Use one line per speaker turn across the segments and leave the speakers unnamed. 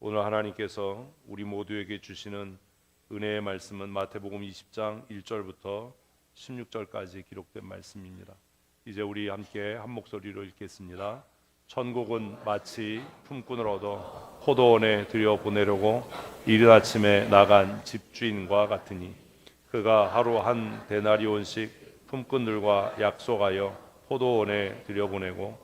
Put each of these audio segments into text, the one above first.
오늘 하나님께서 우리 모두에게 주시는 은혜의 말씀은 마태복음 20장 1절부터 16절까지 기록된 말씀입니다. 이제 우리 함께 한 목소리로 읽겠습니다. 천국은 마치 품꾼을 얻어 포도원에 들여보내려고 이른 아침에 나간 집주인과 같으니 그가 하루 한 데나리온씩 품꾼들과 약속하여 포도원에 들여보내고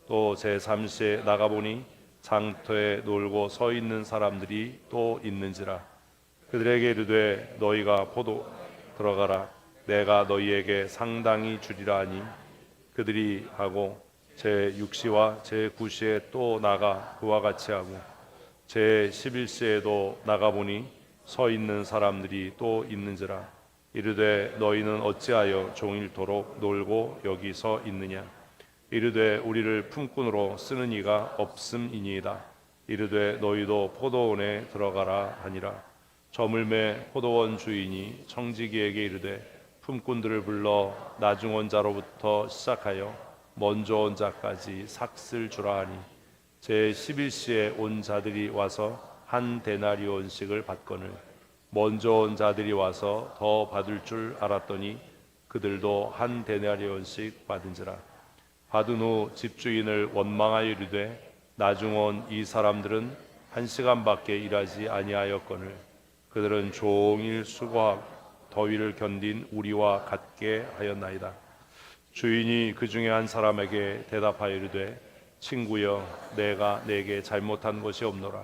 또 제3시에 나가보니 장터에 놀고 서 있는 사람들이 또 있는지라. 그들에게 이르되 너희가 포도 들어가라, 내가 너희에게 상당히 주리라 하니 그들이 하고 제6시와 제9시에 또 나가 그와 같이 하고 제11시에도 나가보니 서 있는 사람들이 또 있는지라. 이르되 너희는 어찌하여 종일토록 놀고 여기 서 있느냐. 이르되 우리를 품꾼으로 쓰는 이가 없음이니이다. 이르되 너희도 포도원에 들어가라 하니라. 저물매 포도원 주인이 청지기에게 이르되 품꾼들을 불러 나중 온 자로부터 시작하여 먼저 온 자까지 삭슬 주라 하니 제11시에 온 자들이 와서 한 데나리온씩을 받거늘 먼저 온 자들이 와서 더 받을 줄 알았더니 그들도 한 데나리온씩 받은지라. 받은 후 집주인을 원망하여 이르되 나중 온 이 사람들은 1시간밖에 일하지 아니하였거늘 그들은 종일 수고하고 더위를 견딘 우리와 같게 하였나이다. 주인이 그 중에 한 사람에게 대답하여 이르되 친구여, 내가 내게 잘못한 것이 없노라.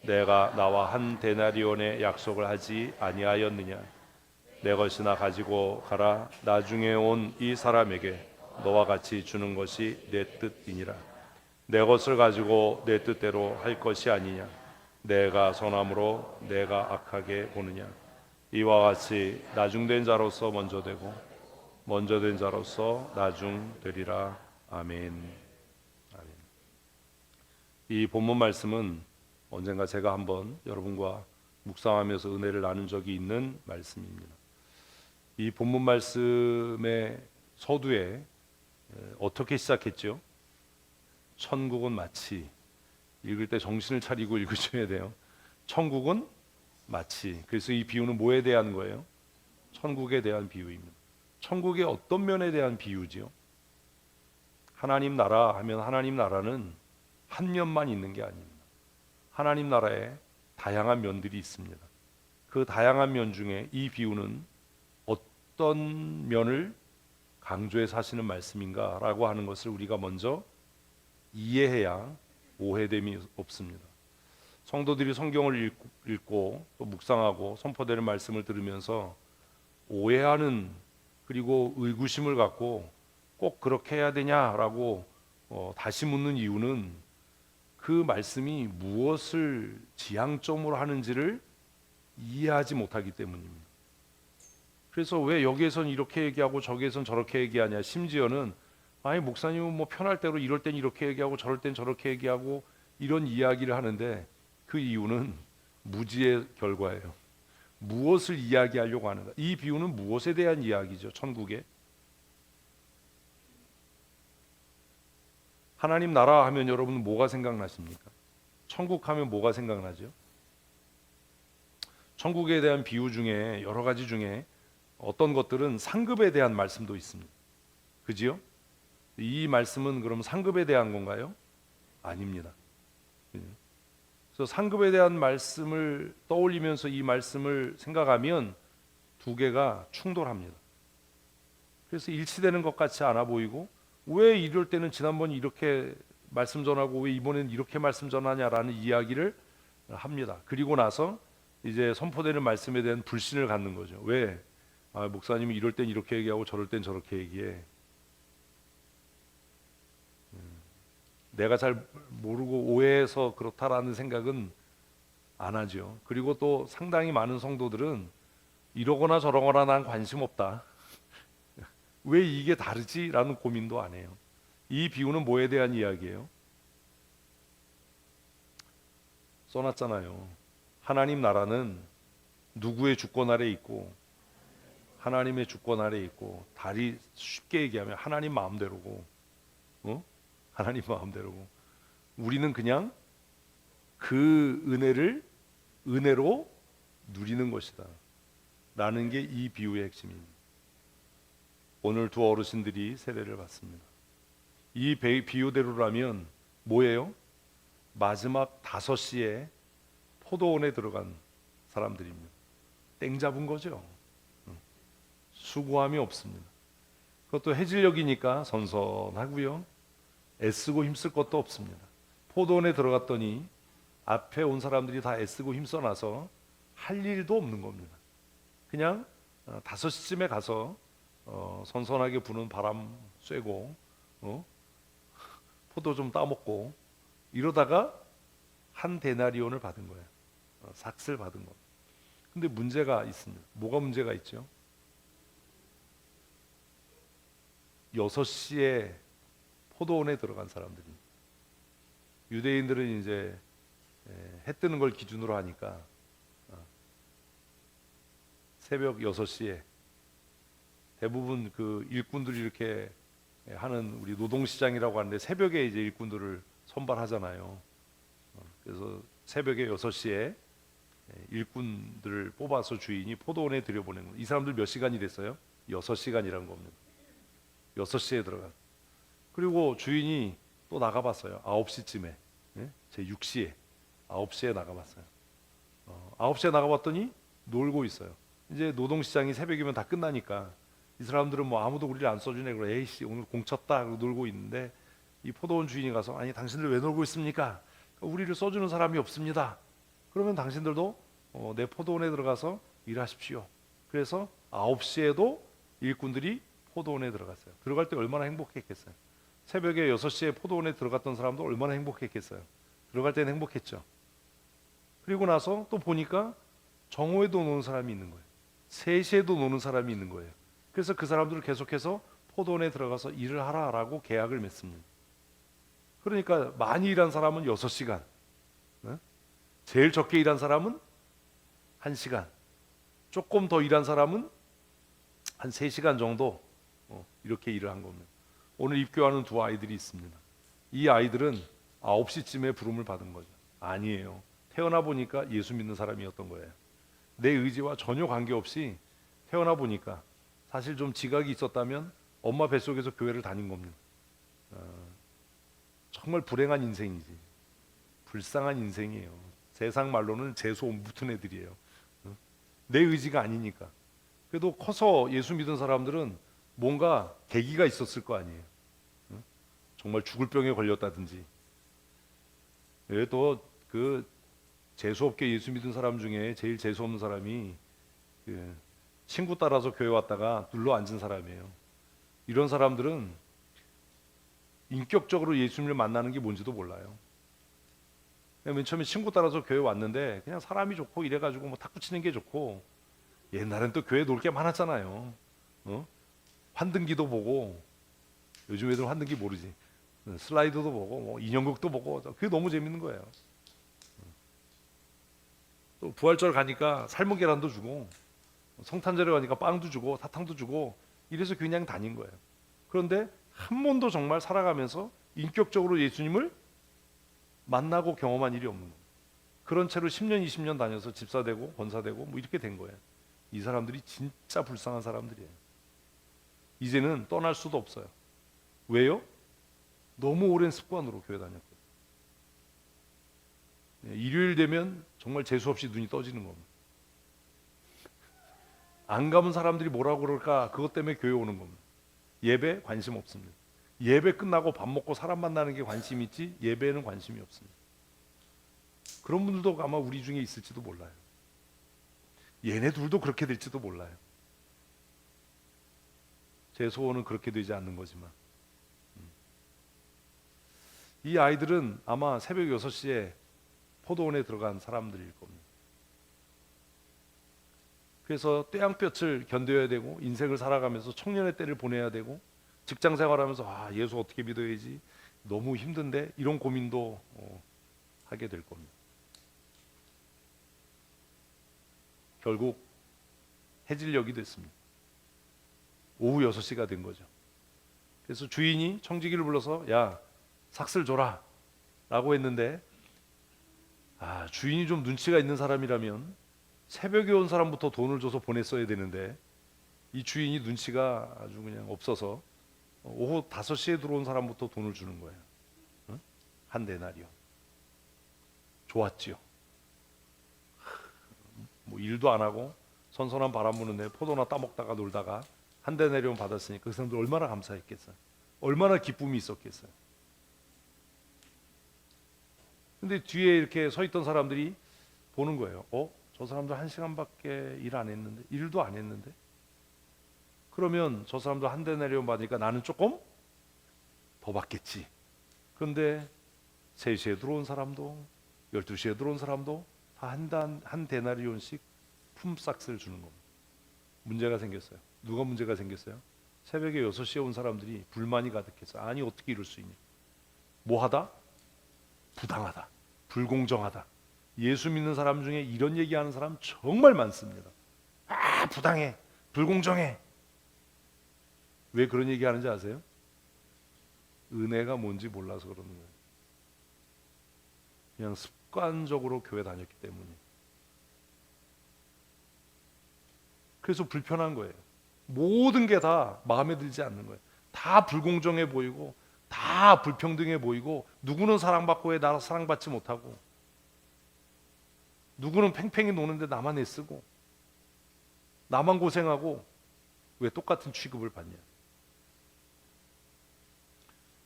내가 나와 한 데나리온의 약속을 하지 아니하였느냐. 내 것이나 가지고 가라. 나중에 온 이 사람에게 너와 같이 주는 것이 내 뜻이니라. 내 것을 가지고 내 뜻대로 할 것이 아니냐. 내가 선함으로 내가 악하게 보느냐. 이와 같이 나중된 자로서 먼저 되고 먼저 된 자로서 나중 되리라. 아멘. 아멘. 이 본문 말씀은 언젠가 제가 한번 여러분과 묵상하면서 은혜를 나눈 적이 있는 말씀입니다. 이 본문 말씀의 서두에 어떻게 시작했죠? 천국은 마치, 읽을 때 정신을 차리고 읽으셔야 돼요. 천국은 마치. 그래서 이 비유는 뭐에 대한 거예요? 천국에 대한 비유입니다. 천국의 어떤 면에 대한 비유지요? 하나님 나라 하면 하나님 나라는 한 면만 있는 게 아닙니다. 하나님 나라에 다양한 면들이 있습니다. 그 다양한 면 중에 이 비유는 어떤 면을 강조해서 하시는 말씀인가라고 하는 것을 우리가 먼저 이해해야 오해됨이 없습니다. 성도들이 성경을 읽고 또 묵상하고 선포되는 말씀을 들으면서 오해하는 그리고 의구심을 갖고 꼭 그렇게 해야 되냐라고 다시 묻는 이유는 그 말씀이 무엇을 지향점으로 하는지를 이해하지 못하기 때문입니다. 그래서 왜 여기에선 이렇게 얘기하고 저기에선 저렇게 얘기하냐. 심지어는 아니 목사님은 뭐 편할 대로 이럴 땐 이렇게 얘기하고 저럴 땐 저렇게 얘기하고 이런 이야기를 하는데 그 이유는 무지의 결과예요. 무엇을 이야기하려고 하는가. 이 비유는 무엇에 대한 이야기죠? 천국에 하나님 나라 하면 여러분 뭐가 생각나십니까? 천국 하면 뭐가 생각나죠? 천국에 대한 비유 중에 여러 가지 중에 어떤 것들은 상급에 대한 말씀도 있습니다. 그지요? 이 말씀은 그럼 상급에 대한 건가요? 아닙니다. 그래서 상급에 대한 말씀을 떠올리면서 이 말씀을 생각하면 두 개가 충돌합니다. 그래서 일치되는 것 같이 않아 보이고 왜 이럴 때는 지난번 이렇게 말씀 전하고 왜 이번에는 이렇게 말씀 전하냐라는 이야기를 합니다. 그리고 나서 이제 선포되는 말씀에 대한 불신을 갖는 거죠. 왜? 목사님이 이럴 땐 이렇게 얘기하고 저럴 땐 저렇게 얘기해. 내가 잘 모르고 오해해서 그렇다라는 생각은 안 하죠. 그리고 또 상당히 많은 성도들은 이러거나 저러거나 난 관심 없다. 왜 이게 다르지? 라는 고민도 안 해요. 이 비유는 뭐에 대한 이야기예요? 써놨잖아요. 하나님 나라는 누구의 주권 아래 있고 하나님의 주권 아래 있고, 다리 쉽게 얘기하면 하나님 마음대로고, 하나님 마음대로고, 우리는 그냥 그 은혜를 은혜로 누리는 것이다 라는 게 이 비유의 핵심입니다. 오늘 두 어르신들이 세례를 받습니다. 이 비유대로라면 뭐예요? 마지막 5시에 포도원에 들어간 사람들입니다. 땡 잡은 거죠. 수고함이 없습니다. 그것도 해질녘이니까 선선하고요. 애쓰고 힘쓸 것도 없습니다. 포도원에 들어갔더니 앞에 온 사람들이 다 애쓰고 힘써놔서 할 일도 없는 겁니다. 그냥 5시쯤에 가서 선선하게 부는 바람 쐬고 포도 좀 따먹고 이러다가 한 데나리온을 받은 거예요. 삭슬 받은 거. 근데 문제가 있습니다. 뭐가 문제가 있죠? 6시에 포도원에 들어간 사람들이, 유대인들은 이제 해 뜨는 걸 기준으로 하니까 새벽 6시에 대부분 그 일꾼들이 이렇게 하는 우리 노동시장이라고 하는데 새벽에 이제 일꾼들을 선발하잖아요. 그래서 새벽에 6시에 일꾼들을 뽑아서 주인이 포도원에 들여보낸 거예요. 이 사람들 몇 시간이 됐어요? 6시간이란 겁니다. 6시에 들어가. 그리고 주인이 또 나가봤어요. 9시쯤에. 제 6시에 9시에 나가봤어요. 9시에 나가봤더니 놀고 있어요. 이제 노동시장이 새벽이면 다 끝나니까 이 사람들은 뭐 아무도 우리를 안 써주네. 그래, 에이씨 오늘 공쳤다. 그러고 놀고 있는데 이 포도원 주인이 가서 아니 당신들 왜 놀고 있습니까? 우리를 써주는 사람이 없습니다. 그러면 당신들도 내 포도원에 들어가서 일하십시오. 그래서 9시에도 일꾼들이 포도원에 들어갔어요. 들어갈 때 얼마나 행복했겠어요. 새벽에 6시에 포도원에 들어갔던 사람도 얼마나 행복했겠어요. 들어갈 때는 행복했죠. 그리고 나서 또 보니까 정오에도 노는 사람이 있는 거예요. 3시에도 노는 사람이 있는 거예요. 그래서 그 사람들을 계속해서 포도원에 들어가서 일을 하라라고 계약을 맺습니다. 그러니까 많이 일한 사람은 6시간, 제일 적게 일한 사람은 1시간, 조금 더 일한 사람은 한 3시간 정도 이렇게 일을 한 겁니다. 오늘 입교하는 두 아이들이 있습니다. 이 아이들은 9시쯤에 부름을 받은 거죠. 아니에요. 태어나 보니까 예수 믿는 사람이었던 거예요. 내 의지와 전혀 관계없이 태어나 보니까 사실 좀 지각이 있었다면 엄마 뱃속에서 교회를 다닌 겁니다. 정말 불행한 인생이지. 불쌍한 인생이에요. 세상 말로는 재수 못 붙은 애들이에요. 내 의지가 아니니까. 그래도 커서 예수 믿은 사람들은 뭔가 계기가 있었을 거 아니에요. 정말 죽을 병에 걸렸다든지. 또 그 재수 없게 예수 믿은 사람 중에 제일 재수 없는 사람이 그 친구 따라서 교회 왔다가 눌러 앉은 사람이에요. 이런 사람들은 인격적으로 예수님을 만나는 게 뭔지도 몰라요. 맨 처음에 친구 따라서 교회 왔는데 그냥 사람이 좋고 이래가지고 뭐 탁구 치는 게 좋고, 옛날엔 또 교회 놀 게 많았잖아요. 환등기도 보고, 요즘 애들 환등기 모르지. 슬라이드도 보고 뭐 인형극도 보고, 그게 너무 재밌는 거예요. 또 부활절 가니까 삶은 계란도 주고, 성탄절에 가니까 빵도 주고 사탕도 주고, 이래서 그냥 다닌 거예요. 그런데 한 번도 정말 살아가면서 인격적으로 예수님을 만나고 경험한 일이 없는 거예요. 그런 채로 10년 20년 다녀서 집사 되고 권사 되고 뭐 이렇게 된 거예요. 이 사람들이 진짜 불쌍한 사람들이에요. 이제는 떠날 수도 없어요. 왜요? 너무 오랜 습관으로 교회 다녔거든요. 일요일 되면 정말 재수 없이 눈이 떠지는 겁니다. 안 가면 사람들이 뭐라고 그럴까, 그것 때문에 교회 오는 겁니다. 예배 관심 없습니다. 예배 끝나고 밥 먹고 사람 만나는 게 관심 있지 예배에는 관심이 없습니다. 그런 분들도 아마 우리 중에 있을지도 몰라요. 얘네들도 그렇게 될지도 몰라요. 제 소원은 그렇게 되지 않는 거지만, 이 아이들은 아마 새벽 6시에 포도원에 들어간 사람들일 겁니다. 그래서 떼양볕을 견뎌야 되고, 인생을 살아가면서 청년의 때를 보내야 되고, 직장 생활하면서 예수 어떻게 믿어야지, 너무 힘든데, 이런 고민도 하게 될 겁니다. 결국 해질녘이 됐습니다. 오후 6시가 된 거죠. 그래서 주인이 청지기를 불러서 야, 삭슬 줘라 라고 했는데, 주인이 좀 눈치가 있는 사람이라면 새벽에 온 사람부터 돈을 줘서 보냈어야 되는데 이 주인이 눈치가 아주 그냥 없어서 오후 5시에 들어온 사람부터 돈을 주는 거예요. 응? 한 데나리온. 좋았지요. 뭐 일도 안 하고 선선한 바람 부는데 포도나 따먹다가 놀다가 한 데나리온 받았으니까 그 사람들 얼마나 감사했겠어요. 얼마나 기쁨이 있었겠어요. 근데 뒤에 이렇게 서 있던 사람들이 보는 거예요. 저 사람들 1시간밖에 일 안 했는데, 일도 안 했는데. 그러면 저 사람들 한 데나리온 받으니까 나는 조금 더 받겠지. 그런데 3시에 들어온 사람도 12시에 들어온 사람도 다 한 데나리온씩 품삯을 주는 겁니다. 문제가 생겼어요. 누가 문제가 생겼어요? 새벽에 6시에 온 사람들이 불만이 가득했어요. 아니 어떻게 이럴 수 있냐. 뭐하다? 부당하다. 불공정하다. 예수 믿는 사람 중에 이런 얘기하는 사람 정말 많습니다. 부당해. 불공정해. 왜 그런 얘기 하는지 아세요? 은혜가 뭔지 몰라서 그러는 거예요. 그냥 습관적으로 교회 다녔기 때문에. 그래서 불편한 거예요. 모든 게 다 마음에 들지 않는 거예요. 다 불공정해 보이고 다 불평등해 보이고 누구는 사랑받고 왜 나 사랑받지 못하고 누구는 팽팽히 노는데 나만 애쓰고 나만 고생하고 왜 똑같은 취급을 받냐.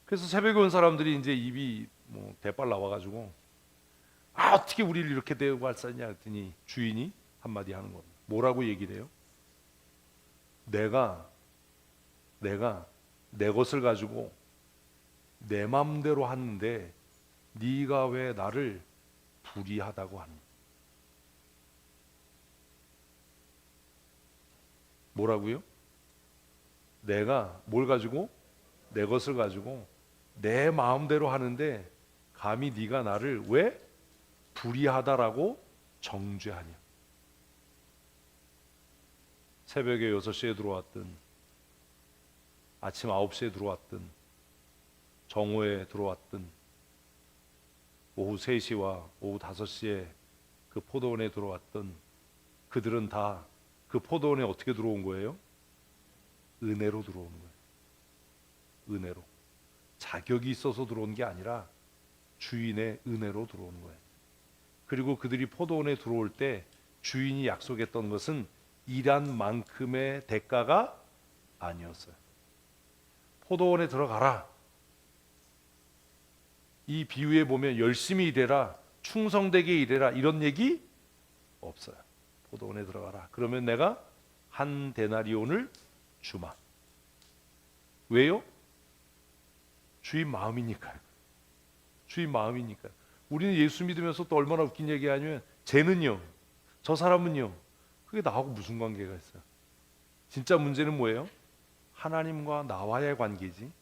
그래서 새벽에 온 사람들이 이제 입이 뭐 대빨 나와가지고 어떻게 우리를 이렇게 대우할 수 있냐 했더니 주인이 한마디 하는 겁니다. 뭐라고 얘기를 해요? 내가 내 것을 가지고 내 맘대로 하는데 네가 왜 나를 불의하다고 하는? 뭐라고요? 내가 뭘 가지고? 내 것을 가지고 내 마음대로 하는데 감히 네가 나를 왜 불의하다라고 정죄하냐. 새벽에 6시에 들어왔든 아침 9시에 들어왔든 정오에 들어왔든 오후 3시와 오후 5시에 그 포도원에 들어왔던 그들은 다 그 포도원에 어떻게 들어온 거예요? 은혜로 들어오는 거예요. 은혜로. 자격이 있어서 들어온 게 아니라 주인의 은혜로 들어오는 거예요. 그리고 그들이 포도원에 들어올 때 주인이 약속했던 것은 일한 만큼의 대가가 아니었어요. 포도원에 들어가라. 이 비유에 보면 열심히 일해라, 충성되게 일해라 이런 얘기 없어요. 포도원에 들어가라. 그러면 내가 한 데나리온을 주마. 왜요? 주인 마음이니까요. 주인 마음이니까요. 우리는 예수 믿으면서 또 얼마나 웃긴 얘기 하냐면 쟤는요, 저 사람은요, 그게 나하고 무슨 관계가 있어요? 진짜 문제는 뭐예요? 하나님과 나와의 관계지.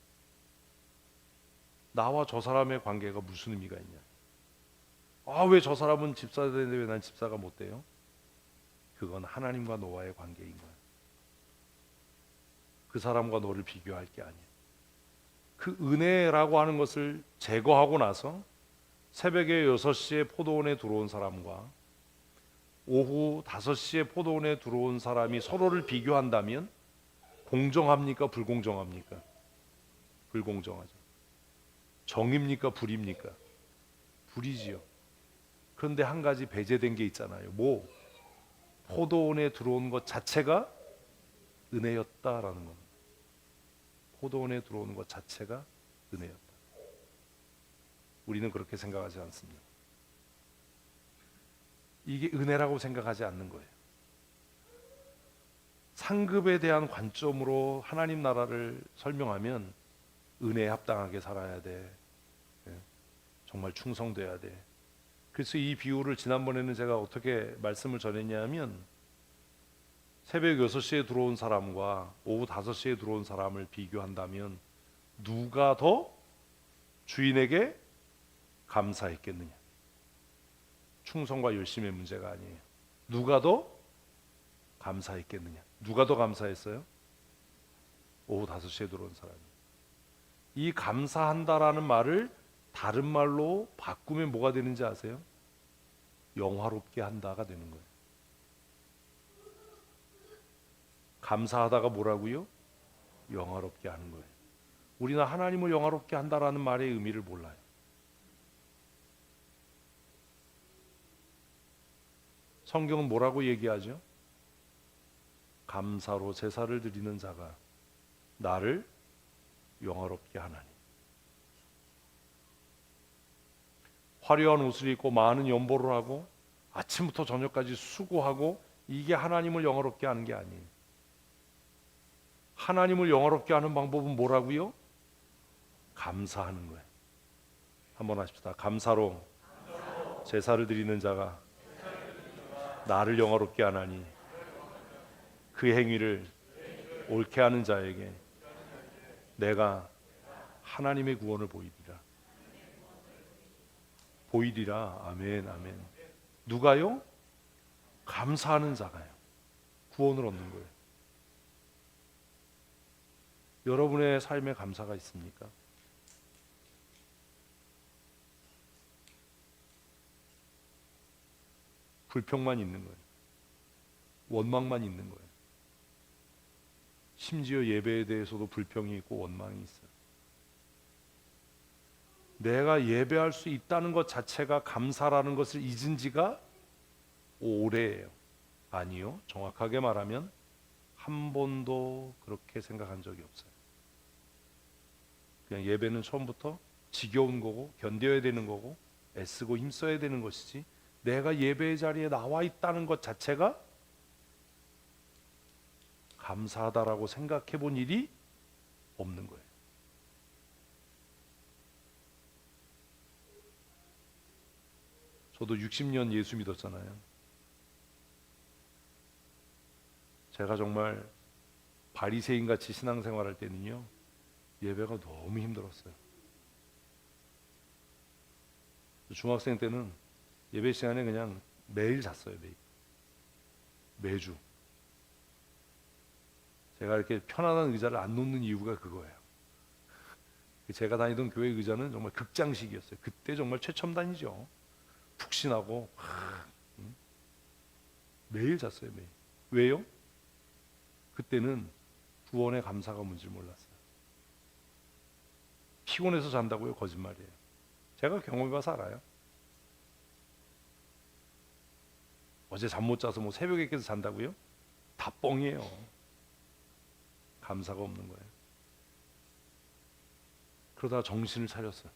나와 저 사람의 관계가 무슨 의미가 있냐. 왜 저 사람은 집사 되는데 왜 난 집사가 못 돼요? 그건 하나님과 너와의 관계인 거야. 그 사람과 너를 비교할 게 아니야. 그 은혜라고 하는 것을 제거하고 나서 새벽에 6시에 포도원에 들어온 사람과 오후 5시에 포도원에 들어온 사람이 서로를 비교한다면 공정합니까? 불공정합니까? 불공정하죠. 정입니까? 불입니까? 불이지요. 그런데 한 가지 배제된 게 있잖아요. 뭐? 포도원에 들어온 것 자체가 은혜였다라는 겁니다. 포도원에 들어오는 것 자체가 은혜였다. 우리는 그렇게 생각하지 않습니다. 이게 은혜라고 생각하지 않는 거예요. 상급에 대한 관점으로 하나님 나라를 설명하면 은혜에 합당하게 살아야 돼. 정말 충성돼야 돼. 그래서 이 비유를 지난번에는 제가 어떻게 말씀을 전했냐면 새벽 6시에 들어온 사람과 오후 5시에 들어온 사람을 비교한다면 누가 더 주인에게 감사했겠느냐. 충성과 열심의 문제가 아니에요. 누가 더 감사했겠느냐. 누가 더 감사했어요? 오후 5시에 들어온 사람이. 이 감사한다라는 말을 다른 말로 바꾸면 뭐가 되는지 아세요? 영화롭게 한다가 되는 거예요. 감사하다가 뭐라고요? 영화롭게 하는 거예요. 우리는 하나님을 영화롭게 한다라는 말의 의미를 몰라요. 성경은 뭐라고 얘기하죠? 감사로 제사를 드리는 자가 나를 영화롭게 하나니. 화려한 옷을 입고 많은 연보를 하고 아침부터 저녁까지 수고하고 이게 하나님을 영화롭게 하는 게 아니에요. 하나님을 영화롭게 하는 방법은 뭐라고요? 감사하는 거예요. 한번 하십시다. 감사로 제사를 드리는 자가 나를 영화롭게 하나니 그 행위를 옳게 하는 자에게 내가 하나님의 구원을 보이리라. 보이리라. 아멘, 아멘. 누가요? 감사하는 자가요. 구원을 얻는 거예요. 여러분의 삶에 감사가 있습니까? 불평만 있는 거예요. 원망만 있는 거예요. 심지어 예배에 대해서도 불평이 있고 원망이 있어요. 내가 예배할 수 있다는 것 자체가 감사라는 것을 잊은 지가 오래예요. 아니요. 정확하게 말하면 한 번도 그렇게 생각한 적이 없어요. 그냥 예배는 처음부터 지겨운 거고 견뎌야 되는 거고 애쓰고 힘써야 되는 것이지 내가 예배의 자리에 나와 있다는 것 자체가 감사하다라고 생각해 본 일이 없는 거예요. 저도 60년 예수 믿었잖아요. 제가 정말 바리새인같이 신앙생활할 때는요, 예배가 너무 힘들었어요. 중학생 때는 예배 시간에 그냥 매일 잤어요. 매주. 제가 이렇게 편안한 의자를 안 놓는 이유가 그거예요. 제가 다니던 교회 의자는 정말 극장식이었어요. 그때 정말 최첨단이죠. 푹신하고 매일 잤어요. 매일. 왜요? 그때는 구원의 감사가 뭔지 몰랐어요. 피곤해서 잔다고요? 거짓말이에요. 제가 경험해봐서 알아요. 어제 잠 못 자서 뭐 새벽에 깨서 잔다고요? 다 뻥이에요. 감사가 없는 거예요. 그러다 정신을 차렸어요.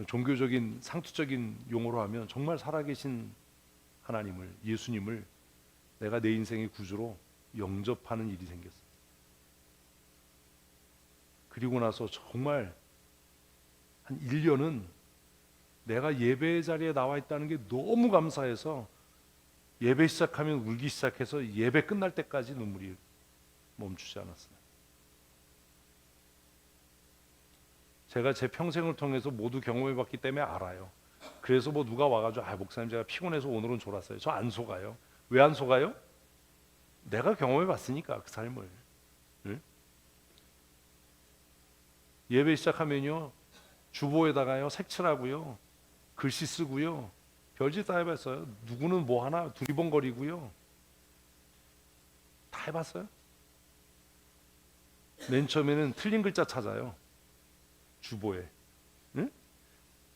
종교적인 상투적인 용어로 하면 정말 살아계신 하나님을, 예수님을 내가 내 인생의 구주로 영접하는 일이 생겼어요. 그리고 나서 정말 한 1년은 내가 예배의 자리에 나와 있다는 게 너무 감사해서 예배 시작하면 울기 시작해서 예배 끝날 때까지 눈물이 멈추지 않았어요. 제가 제 평생을 통해서 모두 경험해봤기 때문에 알아요. 그래서 뭐 누가 와가지고 목사님 제가 피곤해서 오늘은 졸았어요. 저 안 속아요. 왜 안 속아요? 내가 경험해봤으니까 그 삶을. 응? 예배 시작하면요 주보에다가요 색칠하고요 글씨 쓰고요 별짓 다 해봤어요. 누구는 뭐 하나 두리번거리고요 다 해봤어요. 맨 처음에는 틀린 글자 찾아요 주보에. 응?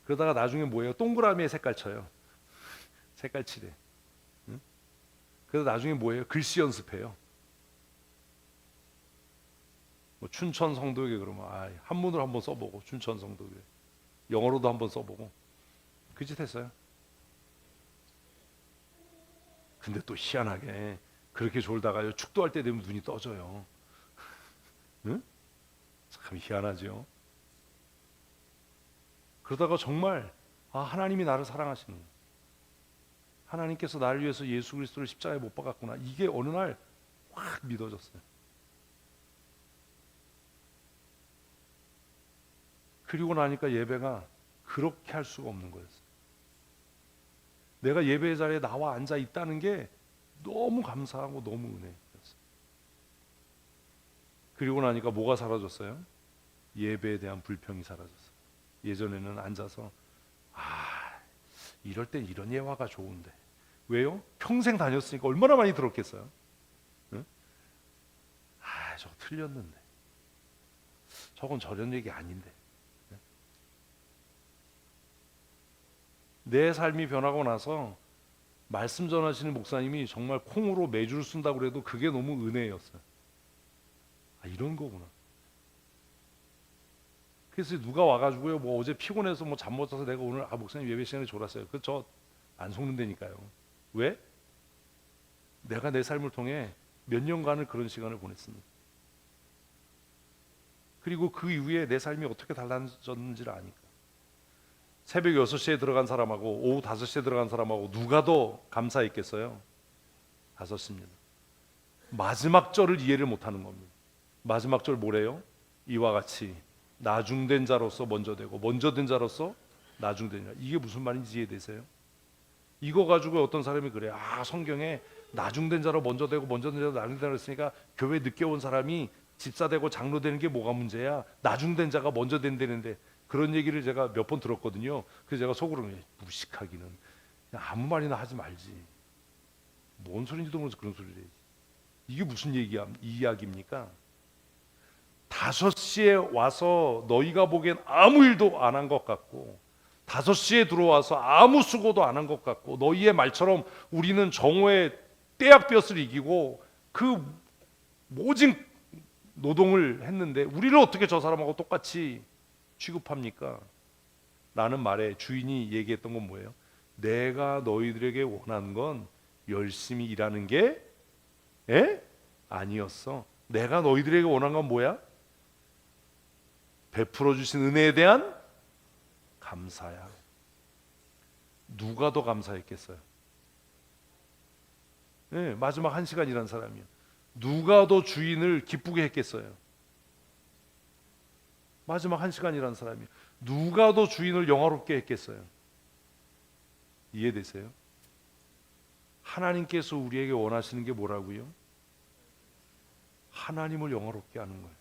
그러다가 나중에 뭐예요? 동그라미에 색깔 쳐요. 색깔 칠해. 응? 그래서 나중에 뭐예요? 글씨 연습해요. 뭐 춘천 성도교회 그러면 한문으로 한번 써보고 춘천 성도교회 영어로도 한번 써보고 그 짓 했어요. 근데 또 희한하게 그렇게 졸다가요 축도할 때 되면 눈이 떠져요. 응? 참 희한하죠. 그러다가 정말 하나님이 나를 사랑하시는 거예요. 하나님께서 나를 위해서 예수 그리스도를 십자가에 못 박았구나. 이게 어느 날 확 믿어졌어요. 그리고 나니까 예배가 그렇게 할 수가 없는 거였어요. 내가 예배의 자리에 나와 앉아 있다는 게 너무 감사하고 너무 은혜였어요. 그리고 나니까 뭐가 사라졌어요? 예배에 대한 불평이 사라졌어요. 예전에는 앉아서 이럴 땐 이런 예화가 좋은데. 왜요? 평생 다녔으니까 얼마나 많이 들었겠어요. 응? 저거 틀렸는데, 저건 저런 얘기 아닌데. 내 삶이 변하고 나서 말씀 전하시는 목사님이 정말 콩으로 매주를 쓴다고 그래도 그게 너무 은혜였어요. 이런 거구나. 그래서 누가 와가지고요, 뭐 어제 피곤해서 뭐 잠 못 자서 내가 오늘 목사님 예배 시간에 졸았어요. 그 저 안 속는다니까요. 왜? 내가 내 삶을 통해 몇 년간을 그런 시간을 보냈습니다. 그리고 그 이후에 내 삶이 어떻게 달라졌는지를 아니까. 새벽 6시에 들어간 사람하고 오후 5시에 들어간 사람하고 누가 더 감사했겠어요? 5시입니다. 마지막 절을 이해를 못하는 겁니다. 마지막 절 뭐래요? 이와 같이 나중된 자로서 먼저 되고 먼저 된 자로서 나중된 자. 이게 무슨 말인지 이해되세요? 이거 가지고 어떤 사람이 그래요. 성경에 나중된 자로 먼저 되고 먼저 된 자로 나중된 자로 했으니까 교회 늦게 온 사람이 집사 되고 장로 되는 게 뭐가 문제야? 나중된 자가 먼저 된다는데. 그런 얘기를 제가 몇 번 들었거든요. 그래서 제가 속으로 무식하기는 그냥 아무 말이나 하지 말지. 뭔 소리인지도 모르면서 그런 소리를 해야지. 이게 무슨 이야기입니까? 5시에 와서 너희가 보기엔 아무 일도 안 한 것 같고 5시에 들어와서 아무 수고도 안 한 것 같고 너희의 말처럼 우리는 정오에 떼약볕을 이기고 그 모진 노동을 했는데 우리를 어떻게 저 사람하고 똑같이 취급합니까? 라는 말에 주인이 얘기했던 건 뭐예요? 내가 너희들에게 원하는 건 열심히 일하는 게 아니었어. 내가 너희들에게 원한 건 뭐야? 베풀어 주신 은혜에 대한 감사야. 누가 더 감사했겠어요? 마지막 1시간 일한 사람이요. 누가 더 주인을 기쁘게 했겠어요? 마지막 1시간 일한 사람이요. 누가 더 주인을 영화롭게 했겠어요? 이해되세요? 하나님께서 우리에게 원하시는 게 뭐라고요? 하나님을 영화롭게 하는 거예요.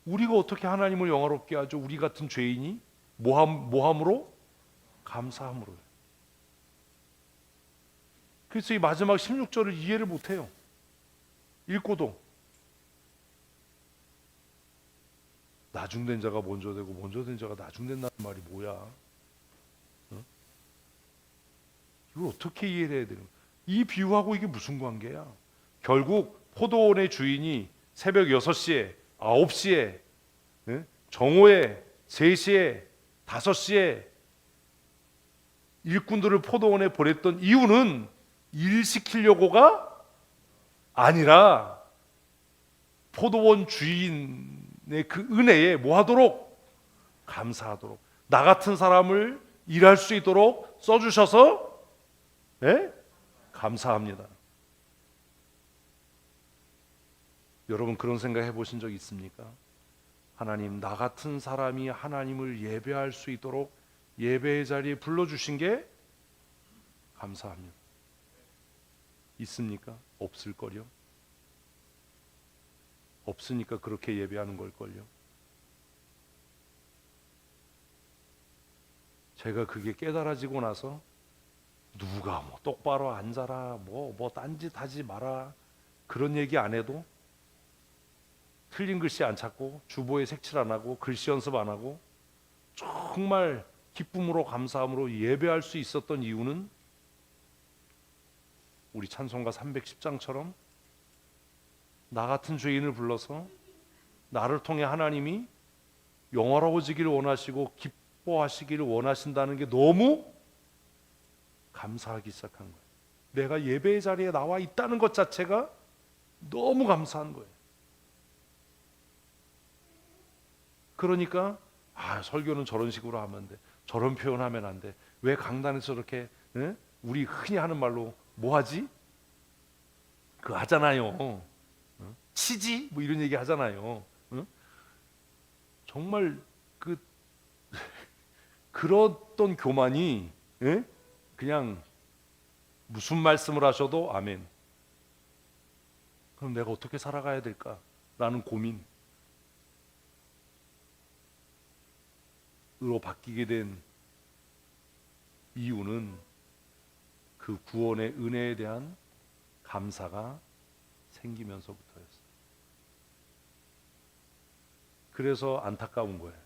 우리가 어떻게 하나님을 영화롭게 하죠? 우리 같은 죄인이 뭐함으로? 감사함으로요. 그래서 이 마지막 16절을 이해를 못해요. 읽고도 나중된 자가 먼저 되고 먼저 된 자가 나중된다는 말이 뭐야? 이걸 어떻게 이해를 해야 되는 거야? 이 비유하고 이게 무슨 관계야? 결국 포도원의 주인이 새벽 6시에 9시에 정오에 3시에 5시에 일꾼들을 포도원에 보냈던 이유는 일 시키려고가 아니라 포도원 주인의 그 은혜에 뭐 하도록? 감사하도록. 나 같은 사람을 일할 수 있도록 써주셔서 감사합니다. 여러분 그런 생각 해보신 적 있습니까? 하나님, 나 같은 사람이 하나님을 예배할 수 있도록 예배의 자리에 불러주신 게 감사합니다. 있습니까? 없을걸요? 없으니까 그렇게 예배하는 걸걸요? 제가 그게 깨달아지고 나서 누가 뭐 똑바로 앉아라, 뭐 딴짓 하지 마라 그런 얘기 안 해도 틀린 글씨 안 찾고 주보에 색칠 안 하고 글씨 연습 안 하고 정말 기쁨으로 감사함으로 예배할 수 있었던 이유는 우리 찬송가 310장처럼 나 같은 죄인을 불러서 나를 통해 하나님이 영화로워지기를 원하시고 기뻐하시기를 원하신다는 게 너무 감사하기 시작한 거예요. 내가 예배의 자리에 나와 있다는 것 자체가 너무 감사한 거예요. 그러니까 설교는 저런 식으로 하면 안 돼. 저런 표현하면 안 돼. 왜 강단에서 저렇게 우리 흔히 하는 말로 뭐 하지? 그거 하잖아요. 치지? 뭐 이런 얘기 하잖아요. 정말 그랬던 교만이 그냥 무슨 말씀을 하셔도 아멘. 그럼 내가 어떻게 살아가야 될까라는 고민으로 바뀌게 된 이유는 그 구원의 은혜에 대한 감사가 생기면서부터였어요. 그래서 안타까운 거예요.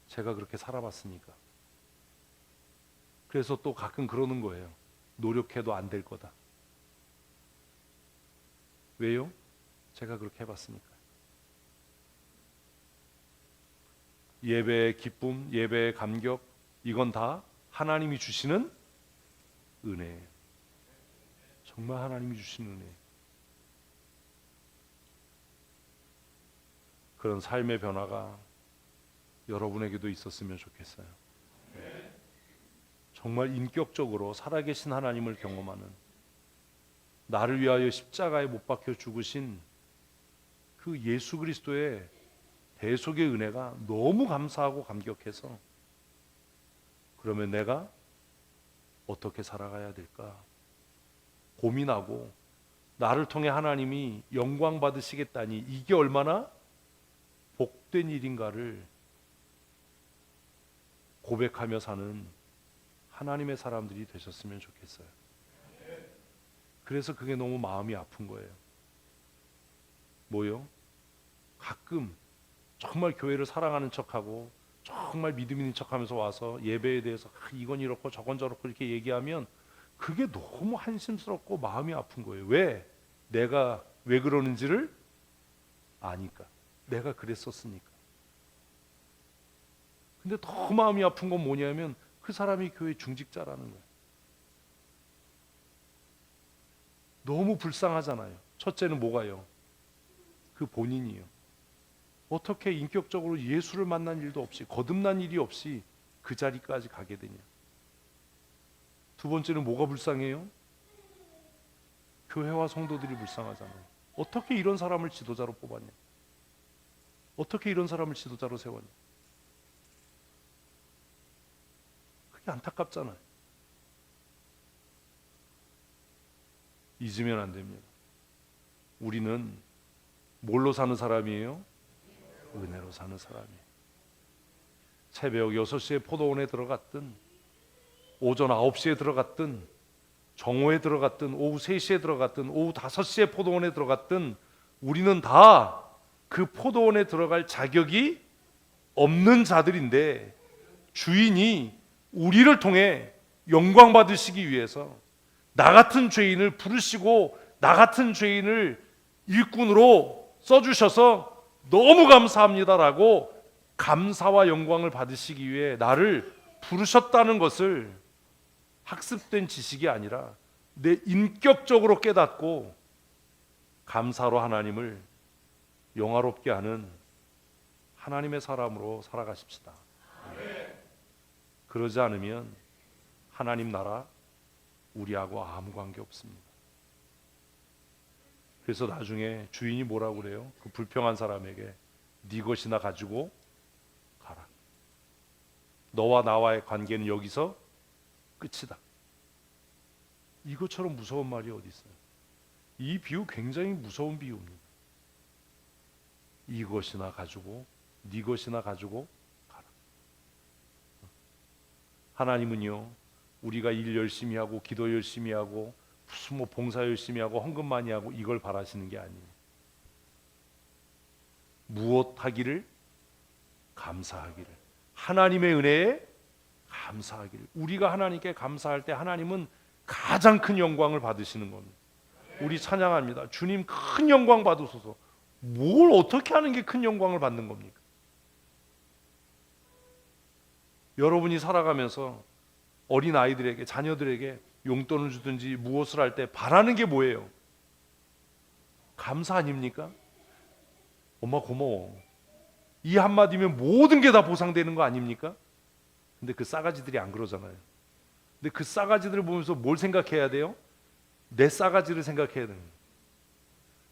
제가 그렇게 살아봤으니까. 그래서 또 가끔 그러는 거예요. 노력해도 안 될 거다. 왜요? 제가 그렇게 해봤으니까. 예배의 기쁨, 예배의 감격, 이건 다 하나님이 주시는 은혜예요. 정말 하나님이 주시는 은혜예요. 그런 삶의 변화가 여러분에게도 있었으면 좋겠어요. 정말 인격적으로 살아계신 하나님을 경험하는, 나를 위하여 십자가에 못 박혀 죽으신 그 예수 그리스도의 대속의 은혜가 너무 감사하고 감격해서, 그러면 내가 어떻게 살아가야 될까 고민하고, 나를 통해 하나님이 영광 받으시겠다니 이게 얼마나 복된 일인가를 고백하며 사는 하나님의 사람들이 되셨으면 좋겠어요. 그래서 그게 너무 마음이 아픈 거예요. 뭐요? 가끔 정말 교회를 사랑하는 척하고 정말 믿음 있는 척하면서 와서 예배에 대해서 이건 이렇고 저건 저렇고 이렇게 얘기하면 그게 너무 한심스럽고 마음이 아픈 거예요. 왜? 내가 왜 그러는지를 아니까. 내가 그랬었으니까. 근데 더 마음이 아픈 건 뭐냐면 그 사람이 교회 중직자라는 거예요. 너무 불쌍하잖아요. 첫째는 뭐가요? 그 본인이요. 어떻게 인격적으로 예수를 만난 일도 없이, 거듭난 일이 없이 그 자리까지 가게 되냐. 두 번째는 뭐가 불쌍해요? 교회와 성도들이 불쌍하잖아요. 어떻게 이런 사람을 지도자로 뽑았냐. 어떻게 이런 사람을 지도자로 세웠냐. 그게 안타깝잖아요. 잊으면 안 됩니다. 우리는 뭘로 사는 사람이에요? 은혜로 사는 사람이에요. 새벽 6시에 포도원에 들어갔든, 오전 9시에 들어갔든, 정오에 들어갔든, 오후 3시에 들어갔든, 오후 5시에 포도원에 들어갔든, 우리는 다 그 포도원에 들어갈 자격이 없는 자들인데, 주인이 우리를 통해 영광 받으시기 위해서 나 같은 죄인을 부르시고 나 같은 죄인을 일꾼으로 써주셔서 너무 감사합니다라고 감사와 영광을 받으시기 위해 나를 부르셨다는 것을 학습된 지식이 아니라 내 인격적으로 깨닫고 감사로 하나님을 영화롭게 하는 하나님의 사람으로 살아가십시다. 그러지 않으면 하나님 나라 우리하고 아무 관계 없습니다. 그래서 나중에 주인이 뭐라고 그래요? 그 불평한 사람에게 네 것이나 가지고 가라. 너와 나와의 관계는 여기서 끝이다. 이것처럼 무서운 말이 어디 있어요? 이 비유 굉장히 무서운 비유입니다. 이것이나 가지고, 네 것이나 가지고 가라. 하나님은요, 우리가 일 열심히 하고 기도 열심히 하고 무슨 뭐 봉사 열심히 하고 헌금 많이 하고 이걸 바라시는 게 아니에요. 무엇 하기를? 감사하기를. 하나님의 은혜에 감사하기를. 우리가 하나님께 감사할 때 하나님은 가장 큰 영광을 받으시는 겁니다. 우리 찬양합니다. 주님 큰 영광 받으소서. 뭘 어떻게 하는 게 큰 영광을 받는 겁니까? 여러분이 살아가면서 어린 아이들에게, 자녀들에게 용돈을 주든지 무엇을 할 때 바라는 게 뭐예요? 감사 아닙니까? 엄마 고마워. 이 한마디면 모든 게 다 보상되는 거 아닙니까? 근데 그 싸가지들이 안 그러잖아요. 근데 그 싸가지들을 보면서 뭘 생각해야 돼요? 내 싸가지를 생각해야 됩니다.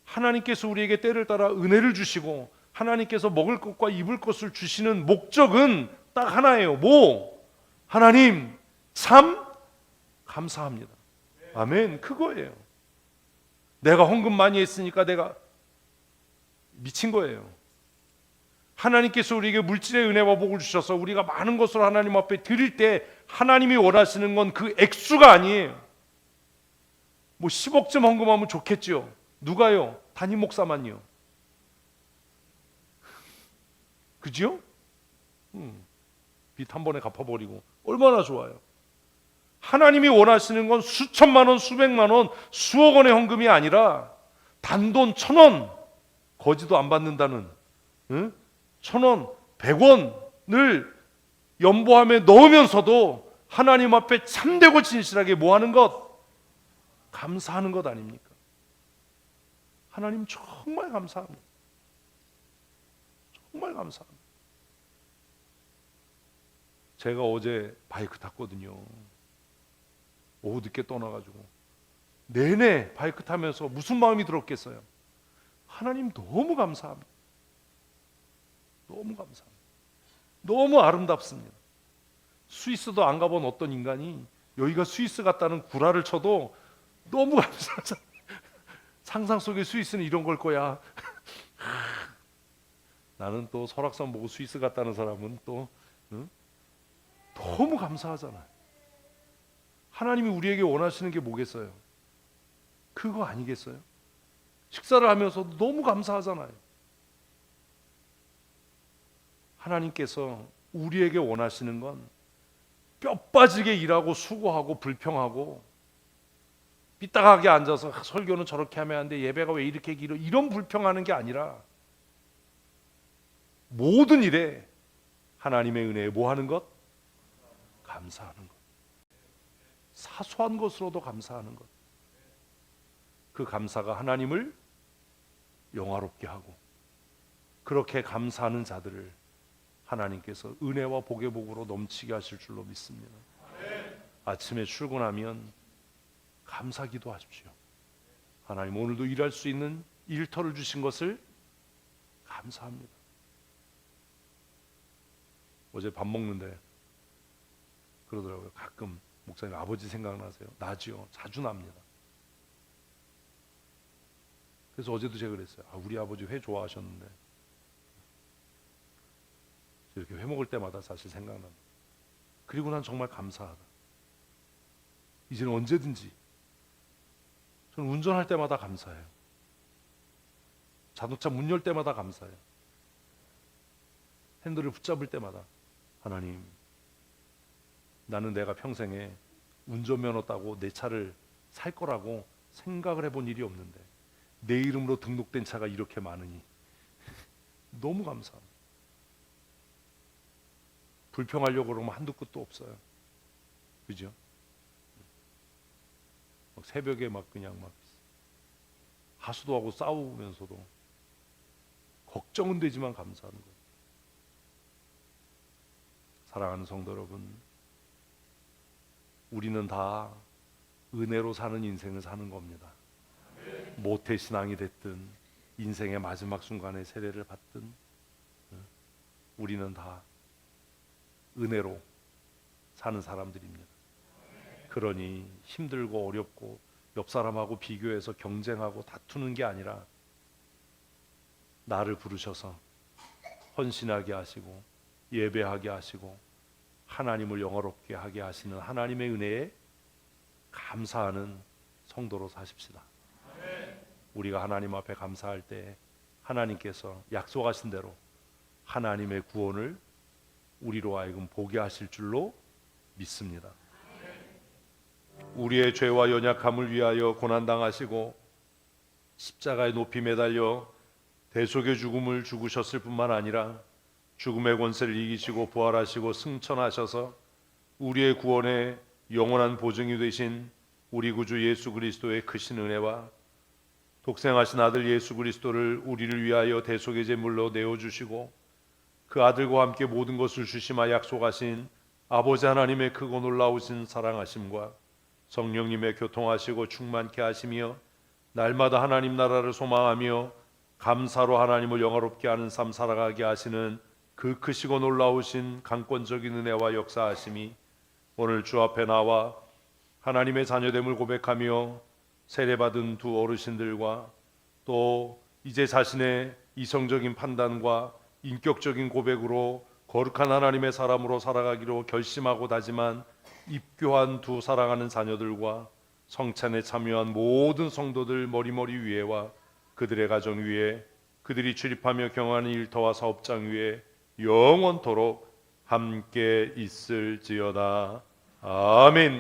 하나님께서 우리에게 때를 따라 은혜를 주시고 하나님께서 먹을 것과 입을 것을 주시는 목적은 딱 하나예요. 뭐? 하나님 참 감사합니다. 아멘. 그거예요. 내가 헌금 많이 했으니까 내가 미친 거예요. 하나님께서 우리에게 물질의 은혜와 복을 주셔서 우리가 많은 것으로 하나님 앞에 드릴 때 하나님이 원하시는 건 그 액수가 아니에요. 뭐 10억쯤 헌금하면 좋겠죠. 누가요? 담임 목사만요. 그죠? 빚 한 번에 갚아버리고 얼마나 좋아요. 하나님이 원하시는 건 수천만 원, 수백만 원, 수억 원의 헌금이 아니라 단돈 1,000원 거지도 안 받는다는 1,000원, 100원을 연보함에 넣으면서도 하나님 앞에 참되고 진실하게 뭐하는 것? 감사하는 것 아닙니까? 하나님 정말 감사합니다. 정말 감사합니다. 제가 어제 바이크 탔거든요. 오후 늦게 떠나가지고 내내 바이크 타면서 무슨 마음이 들었겠어요? 하나님 너무 감사합니다. 너무 감사합니다. 너무 아름답습니다. 스위스도 안 가본 어떤 인간이 여기가 스위스 같다는 구라를 쳐도 너무 감사하잖아요. 상상 속의 스위스는 이런 걸 거야. 나는 또 설악산 보고 스위스 갔다는 사람은 또 너무 감사하잖아요. 하나님이 우리에게 원하시는 게 뭐겠어요? 그거 아니겠어요? 식사를 하면서도 너무 감사하잖아요. 하나님께서 우리에게 원하시는 건 뼈 빠지게 일하고 수고하고 불평하고 삐딱하게 앉아서 설교는 저렇게 하면 안 돼, 예배가 왜 이렇게 길어, 이런 불평하는 게 아니라 모든 일에 하나님의 은혜에 뭐 하는 것? 감사하는 것. 사소한 것으로도 감사하는 것. 그 감사가 하나님을 영화롭게 하고, 그렇게 감사하는 자들을 하나님께서 은혜와 복의 복으로 넘치게 하실 줄로 믿습니다. 아침에 출근하면 감사기도 하십시오. 하나님 오늘도 일할 수 있는 일터를 주신 것을 감사합니다. 어제 밥 먹는데 그러더라고요. 가끔 목사님 아버지 생각나세요? 나지요. 자주 납니다. 그래서 어제도 제가 그랬어요. 우리 아버지 회 좋아하셨는데 이렇게 회 먹을 때마다 사실 생각납니다. 그리고 난 정말 감사하다. 이제는 언제든지 저는 운전할 때마다 감사해요. 자동차 문 열 때마다 감사해요. 핸들을 붙잡을 때마다 하나님, 나는 내가 평생에 운전면허 따고 내 차를 살 거라고 생각을 해본 일이 없는데 내 이름으로 등록된 차가 이렇게 많으니 너무 감사합니다. 불평하려고 그러면 한두 끝도 없어요. 그죠? 막 새벽에 막 그냥 막 하수도하고 싸우면서도 걱정은 되지만 감사하는 거예요. 사랑하는 성도 여러분, 우리는 다 은혜로 사는 인생을 사는 겁니다. 모태신앙이 됐든 인생의 마지막 순간에 세례를 받든 우리는 다 은혜로 사는 사람들입니다. 그러니 힘들고 어렵고 옆 사람하고 비교해서 경쟁하고 다투는 게 아니라 나를 부르셔서 헌신하게 하시고 예배하게 하시고 하나님을 영화롭게 하게 하시는 하나님의 은혜에 감사하는 성도로 사십시다. 우리가 하나님 앞에 감사할 때 하나님께서 약속하신 대로 하나님의 구원을 우리로 하여금 보게 하실 줄로 믿습니다. 우리의 죄와 연약함을 위하여 고난당하시고 십자가에 높이 매달려 대속의 죽음을 죽으셨을 뿐만 아니라 죽음의 권세를 이기시고 부활하시고 승천하셔서 우리의 구원의 영원한 보증이 되신 우리 구주 예수 그리스도의 크신 은혜와 독생하신 아들 예수 그리스도를 우리를 위하여 대속의 제물로 내어주시고 그 아들과 함께 모든 것을 주시마 약속하신 아버지 하나님의 크고 놀라우신 사랑하심과 성령님의 교통하시고 충만케 하시며 날마다 하나님 나라를 소망하며 감사로 하나님을 영화롭게 하는 삶 살아가게 하시는 그 크시고 놀라우신 강권적인 은혜와 역사하심이 오늘 주 앞에 나와 하나님의 자녀됨을 고백하며 세례받은 두 어르신들과 또 이제 자신의 이성적인 판단과 인격적인 고백으로 거룩한 하나님의 사람으로 살아가기로 결심하고 다짐한 입교한 두 사랑하는 자녀들과 성찬에 참여한 모든 성도들 머리머리 위에와 그들의 가정 위에, 그들이 출입하며 경하는 일터와 사업장 위에 영원토록 함께 있을지어다. 아멘.